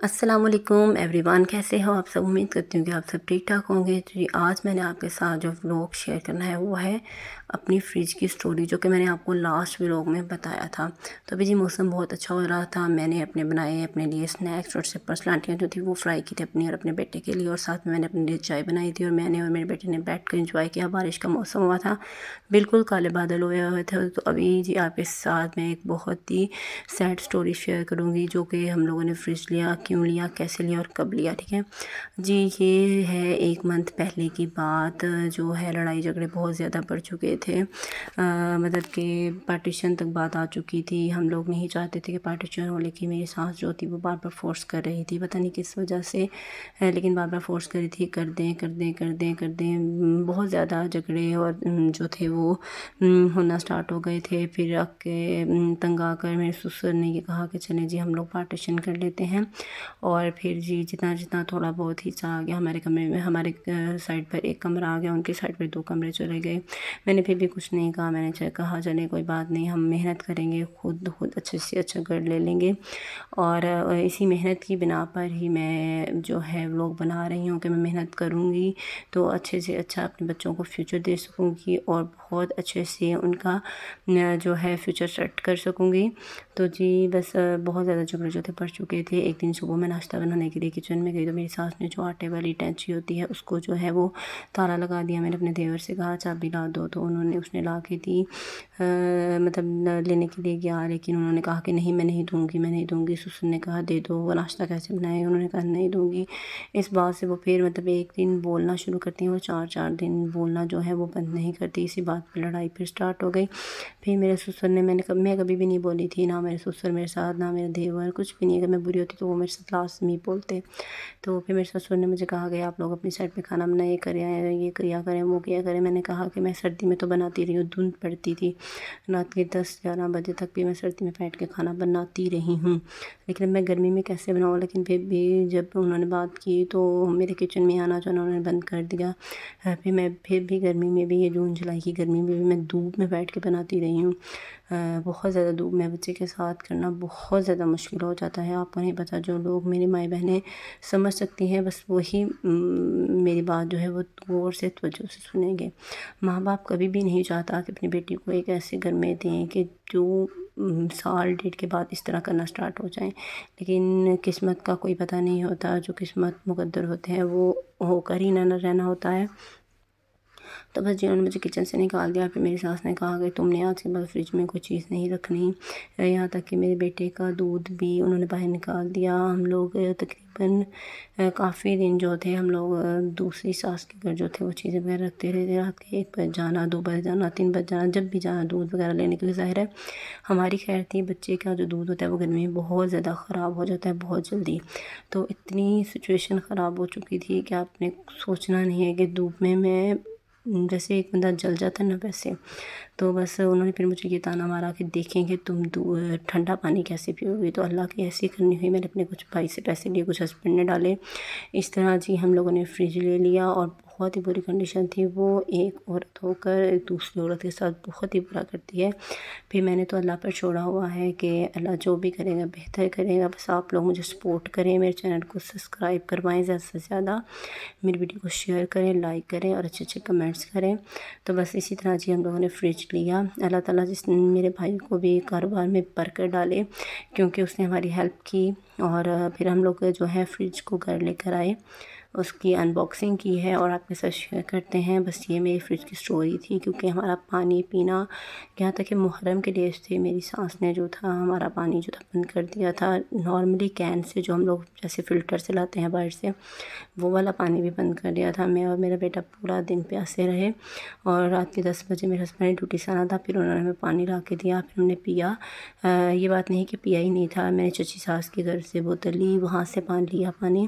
السلام علیکم every one, کیسے ہو آپ سب؟ امید کرتی ہوں کہ آپ سب ٹھیک ٹھاک ہوں گے۔ تو جی آج میں نے آپ کے ساتھ جو ولاگ شیئر کرنا ہے وہ ہے اپنی فریج کی سٹوری، جو کہ میں نے آپ کو لاسٹ ولاگ میں بتایا تھا۔ تو ابھی جی موسم بہت اچھا ہو رہا تھا، میں نے اپنے لیے اسنیکس اور سپرس لانٹیاں جو تھی وہ فرائی کی تھی اپنی اور اپنے بیٹے کے لیے، اور ساتھ میں نے اپنے لیے چائے بنائی تھی، اور میں نے اور میرے بیٹے نے بیٹھ کر انجوائے کیا۔ بارش کا موسم ہوا تھا، بالکل کالے بادل ہوئے تھے۔ تو ابھی جی آپ کے ساتھ میں ایک بہت ہی سیڈ سٹوری شیئر کروں گی، جو کہ ہم لوگوں نے فریج لیا، کیوں لیا، کیسے لیا اور کب لیا، ٹھیک ہے جی۔ یہ ہے 1 منتھ پہلے کی بات، جو ہے لڑائی جھگڑے بہت زیادہ بڑھ چکے تھے، مطلب کہ پارٹیشن تک بات آ چکی تھی۔ ہم لوگ نہیں چاہتے تھے کہ پارٹیشن ہو، لیکن میری سانس جو تھی وہ بار بار فورس کر رہی تھی، پتہ نہیں کس وجہ سے، لیکن بار بار فورس کر رہی تھی، کر دیں کر دیں کر دیں کر دیں۔ بہت زیادہ جھگڑے اور جو تھے وہ ہونا سٹارٹ ہو گئے تھے۔ پھر آ کے تنگ آ کر میرے سسر نے یہ کہا کہ چلیں جی ہم لوگ پارٹیشن کر لیتے ہیں، اور پھر جی جتنا تھوڑا بہت حصہ آ گیا ہمارے کمرے میں، ہمارے سائڈ پر ایک کمرہ آ گیا، ان کی سائڈ پر 2 کمرے چلے گئے۔ میں نے پھر بھی کچھ نہیں کہا، میں نے کہا چلے کوئی بات نہیں، ہم محنت کریں گے، خود اچھے سے اچھا گھر لے لیں گے، اور اسی محنت کی بنا پر ہی میں جو ہے ولاگ بنا رہی ہوں کہ میں محنت کروں گی تو اچھے سے اچھا اپنے بچوں کو فیوچر دے سکوں گی، اور بہت اچھے سے ان کا جو ہے فیوچر سیٹ کر سکوں گی۔ تو جی بس بہت زیادہ جھگڑے جو تھے پڑ چکے تھے۔ ایک دن صبح میں ناشتہ بنانے کے لیے کچن میں گئی، تو میری ساس نے جو آٹے والی ٹینچی ہوتی ہے اس کو جو ہے وہ تالا لگا دیا۔ میں نے اپنے دیور سے کہا چابی لا دو، تو اس نے لا کے دی، مطلب لینے کے لیے گیا، لیکن انہوں نے کہا کہ نہیں میں نہیں دوں گی، میں نہیں دوں گی۔ سسر نے کہا دے دو، وہ ناشتہ کیسے بنائے، انہوں نے کہا نہیں دوں گی۔ اس بات سے وہ پھر مطلب ایک دن بولنا شروع کرتی ہیں، وہ 4 دن بولنا جو ہے وہ بند نہیں کرتی۔ اسی بات پر لڑائی پھر سٹارٹ ہو گئی۔ پھر میرے سسر نے، میں کبھی بھی نہیں بولی تھی، نہ میرے سسر میرے ساتھ، نہ میرے دیور، کچھ بھی نہیں۔ اگر میں بری ہوتی تو وہ میرے ساتھ لازمی بولتے۔ تو پھر میرے سسر نے مجھے کہا کہ آپ لوگ اپنی سائڈ پہ کھانا بنائیں، یہ کیا کریں وہ کیا کریں۔ میں نے کہا کہ میں سردی میں تو بناتی رہی ہوں، دھند پڑتی تھی، رات کے 10-11 بجے تک بھی میں سردی میں بیٹھ کے کھانا بناتی رہی ہوں، لیکن میں گرمی میں کیسے بناؤں۔ لیکن پھر بھی جب انہوں نے بات کی تو میرے کچن میں آنا جو انہوں نے بند کر دیا۔ پھر بھی گرمی میں بھی، یہ جون جولائی کی گرمی میں بھی میں دھوپ میں بیٹھ کے بناتی رہی ہوں۔ بہت زیادہ دھوپ میں بچے کے ساتھ کرنا بہت زیادہ مشکل ہو جاتا ہے۔ آپ کو نہیں پتہ، جو لوگ میری مائی بہنیں سمجھ سکتی ہیں بس وہی میری بات جو ہے وہ غور سے توجہ سے سنیں گے۔ ماں باپ کبھی بھی نہیں چاہتا کہ اپنی بیٹی کو ایک ایسے گھر میں دیں کہ جو 1.5 سال کے بعد اس طرح کرنا سٹارٹ ہو جائیں، لیکن قسمت کا کوئی پتہ نہیں ہوتا، جو قسمت مقدر ہوتے ہیں وہ ہو کر ہی نہ رہنا ہوتا ہے۔ تو بس جی انہوں نے مجھے کچن سے نکال دیا۔ پھر میری ساس نے کہا کہ تم نے آج کے بعد فریج میں کوئی چیز نہیں رکھنی، یہاں تک کہ میرے بیٹے کا دودھ بھی انہوں نے باہر نکال دیا۔ ہم لوگ تقریباً کافی دن جو تھے، ہم لوگ دوسری ساس کے گھر جو تھے وہ چیزیں وغیرہ رکھتے رہتے، رات کے 1 بج جانا، 2 بج جانا، 3 بج جانا، جب بھی جانا دودھ وغیرہ لینے کے لیے۔ ظاہر ہے ہماری خیر تھی، بچے کا جو دودھ ہوتا ہے وہ گرمی میں بہت زیادہ خراب ہو جاتا ہے، بہت جلدی۔ تو اتنی سچویشن خراب ہو چکی تھی کہ آپ نے سوچنا نہیں ہے کہ دھوپ میں جیسے ایک بندہ جل جاتا ہے نا ویسے۔ تو بس انہوں نے پھر مجھے یہ طعنہ مارا کہ دیکھیں کہ تم ٹھنڈا پانی کیسے پیو گی۔ تو اللہ کی ایسی کرنی ہوئی، میں نے اپنے کچھ بھائی سے پیسے لیے، کچھ ہسبینڈ نے ڈالے، اس طرح جی ہم لوگوں نے فریج لے لیا۔ اور بہت ہی بری کنڈیشن تھی، وہ ایک عورت ہو کر ایک دوسری عورت کے ساتھ بہت ہی برا کرتی ہے۔ پھر میں نے تو اللہ پر چھوڑا ہوا ہے کہ اللہ جو بھی کرے گا بہتر کرے گا، بس آپ لوگ مجھے سپورٹ کریں، میرے چینل کو سبسکرائب کروائیں، زیادہ سے زیادہ میری ویڈیو کو شیئر کریں، لائک کریں، اور اچھے اچھے کمنٹس کریں۔ تو بس اسی طرح جی ہم لوگوں نے فریج لیا۔ اللہ تعالیٰ جس نے میرے بھائی کو بھی کاروبار میں برکت ڈالے، کیونکہ اس نے ہماری ہیلپ کی، اور پھر ہم لوگ جو ہے فریج کو گھر لے کر آئے، اس کی انباکسنگ کی ہے اور آپ کے ساتھ شیئر کرتے ہیں۔ بس یہ میری فریج کی سٹوری تھی، کیونکہ ہمارا پانی پینا، یہاں تک کہ محرم کے ڈیز تھے، میری ساس نے جو تھا ہمارا پانی جو تھا بند کر دیا تھا۔ نارملی کین سے جو ہم لوگ جیسے فلٹر سے لاتے ہیں باہر سے، وہ والا پانی بھی بند کر دیا تھا۔ میں اور میرا بیٹا پورا دن پیاسے رہے، اور رات کے 10 بجے میرے ہسبینڈ نے ڈیوٹی سے آنا تھا، پھر انہوں نے ہمیں پانی لا کے دیا، پھر ہم نے پیا۔ یہ بات نہیں کہ پیا ہی نہیں تھا، میں نے چچی ساس کے گھر سے بوتل لی، وہاں سے لیا پانی،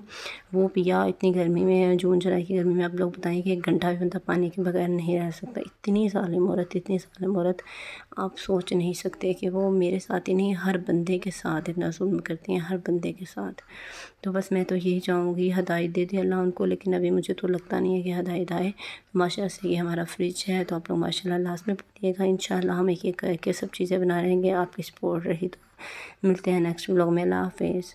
وہ پیا۔ اتنی گرمی میں، جون جولائی کی گرمی میں، آپ لوگ بتائیں کہ 1 گھنٹہ بھی بندہ پانی کے بغیر نہیں رہ سکتا۔ اتنی ظالم عورت، اتنی ظالم عورت، آپ سوچ نہیں سکتے کہ وہ میرے ساتھ ہی نہیں، ہر بندے کے ساتھ اتنا ظلم کرتی ہیں، ہر بندے کے ساتھ۔ تو بس میں تو یہی چاہوں گی ہدایت دے دے اللہ ان کو، لیکن ابھی مجھے تو لگتا نہیں ہے کہ ہدایت آئے۔ ماشاء اللہ سے یہ ہمارا فریج ہے، تو آپ لوگ ماشاء اللہ لازمی بولیے گا، انشاءاللہ ہم ایک ایک کر کے سب چیزیں بنا رہیں گے۔ آپ کی سپورٹ رہی تو ملتے ہیں نیکسٹ ولاگ میں۔ اللہ حافظ۔